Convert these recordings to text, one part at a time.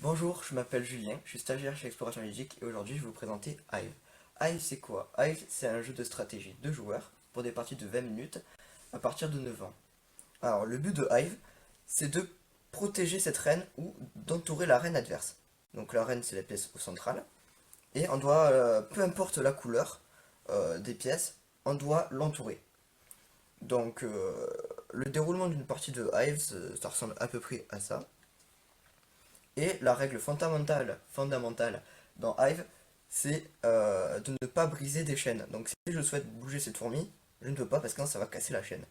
Bonjour, je m'appelle Julien, je suis stagiaire chez Exploration Logique et aujourd'hui je vais vous présenter Hive. Hive c'est quoi? Hive c'est un jeu de stratégie de joueurs pour des parties de 20 minutes à partir de 9 ans. Alors le but de Hive c'est de protéger cette reine ou d'entourer la reine adverse. Donc la reine c'est la pièce au central et on doit, peu importe la couleur des pièces, on doit l'entourer. Donc le déroulement d'une partie de Hive ça ressemble à peu près à ça. Et la règle fondamentale dans Hive, c'est de ne pas briser des chaînes. Donc si je souhaite bouger cette fourmi, je ne peux pas parce que ça va casser la chaîne.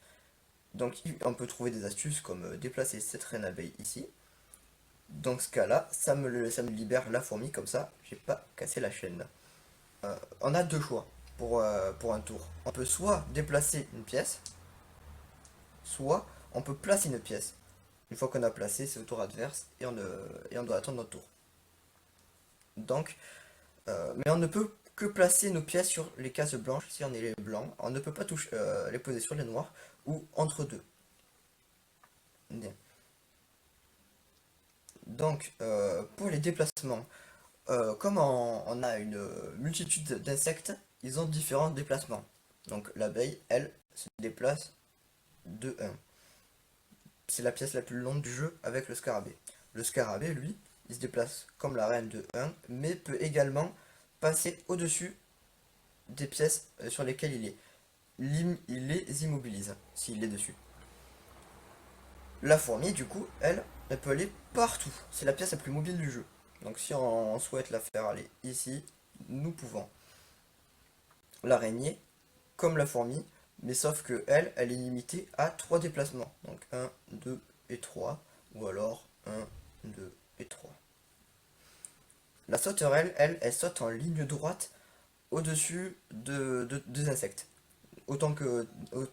Donc on peut trouver des astuces comme déplacer cette reine abeille ici. Dans ce cas-là, ça me libère la fourmi, comme ça, j'ai pas cassé la chaîne. On a deux choix pour un tour. On peut soit déplacer une pièce, soit on peut placer une pièce. Une fois qu'on a placé, c'est au tour adverse et on doit attendre notre tour. Donc, mais on ne peut que placer nos pièces sur les cases blanches si on est les blancs. On ne peut pas toucher, les poser sur les noirs ou entre deux. Bien. Donc, pour les déplacements, comme on a une multitude d'insectes, ils ont différents déplacements. Donc l'abeille, elle, se déplace de 1. C'est la pièce la plus longue du jeu avec le scarabée. Le scarabée, lui, il se déplace comme la reine de 1, mais peut également passer au-dessus des pièces sur lesquelles il est. Il les immobilise s'il est dessus. La fourmi, du coup, elle peut aller partout. C'est la pièce la plus mobile du jeu. Donc si on souhaite la faire aller ici, nous pouvons. L'araignée, comme la fourmi, mais sauf que elle est limitée à 3 déplacements. Donc un, 2 et 3, ou alors un, 2 et 3. La sauterelle, elle saute en ligne droite au-dessus des insectes. Autant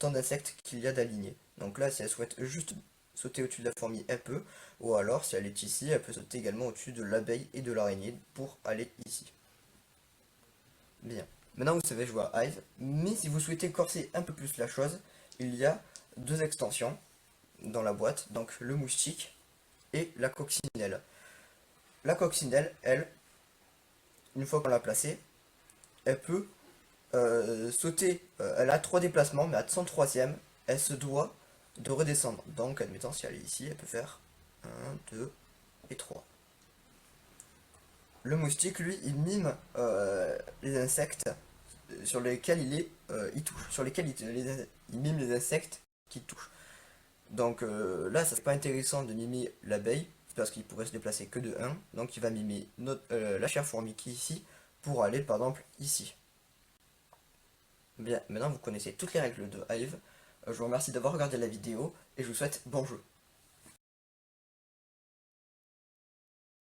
d'insectes qu'il y a d'alignés. Donc là, si elle souhaite juste sauter au-dessus de la fourmi, elle peut. Ou alors, si elle est ici, elle peut sauter également au-dessus de l'abeille et de l'araignée pour aller ici. Bien. Maintenant, vous savez jouer à Hive. Mais si vous souhaitez corser un peu plus la chose, il y a deux extensions dans la boîte. Donc le moustique et la coccinelle. La coccinelle, elle, une fois qu'on l'a placée, elle peut sauter, elle a 3 déplacements, mais à son troisième, elle se doit de redescendre. Donc, admettons, si elle est ici, elle peut faire un, 2 et 3. Le moustique, lui, il mime les insectes sur lesquels il touche, sur lesquels il mime les insectes qui touchent. Donc là, ça c'est pas intéressant de mimer l'abeille, parce qu'il pourrait se déplacer que de 1. Donc il va mimer la chère fourmi qui est ici, pour aller par exemple ici. Bien, maintenant vous connaissez toutes les règles de Hive. Je vous remercie d'avoir regardé la vidéo et je vous souhaite bon jeu.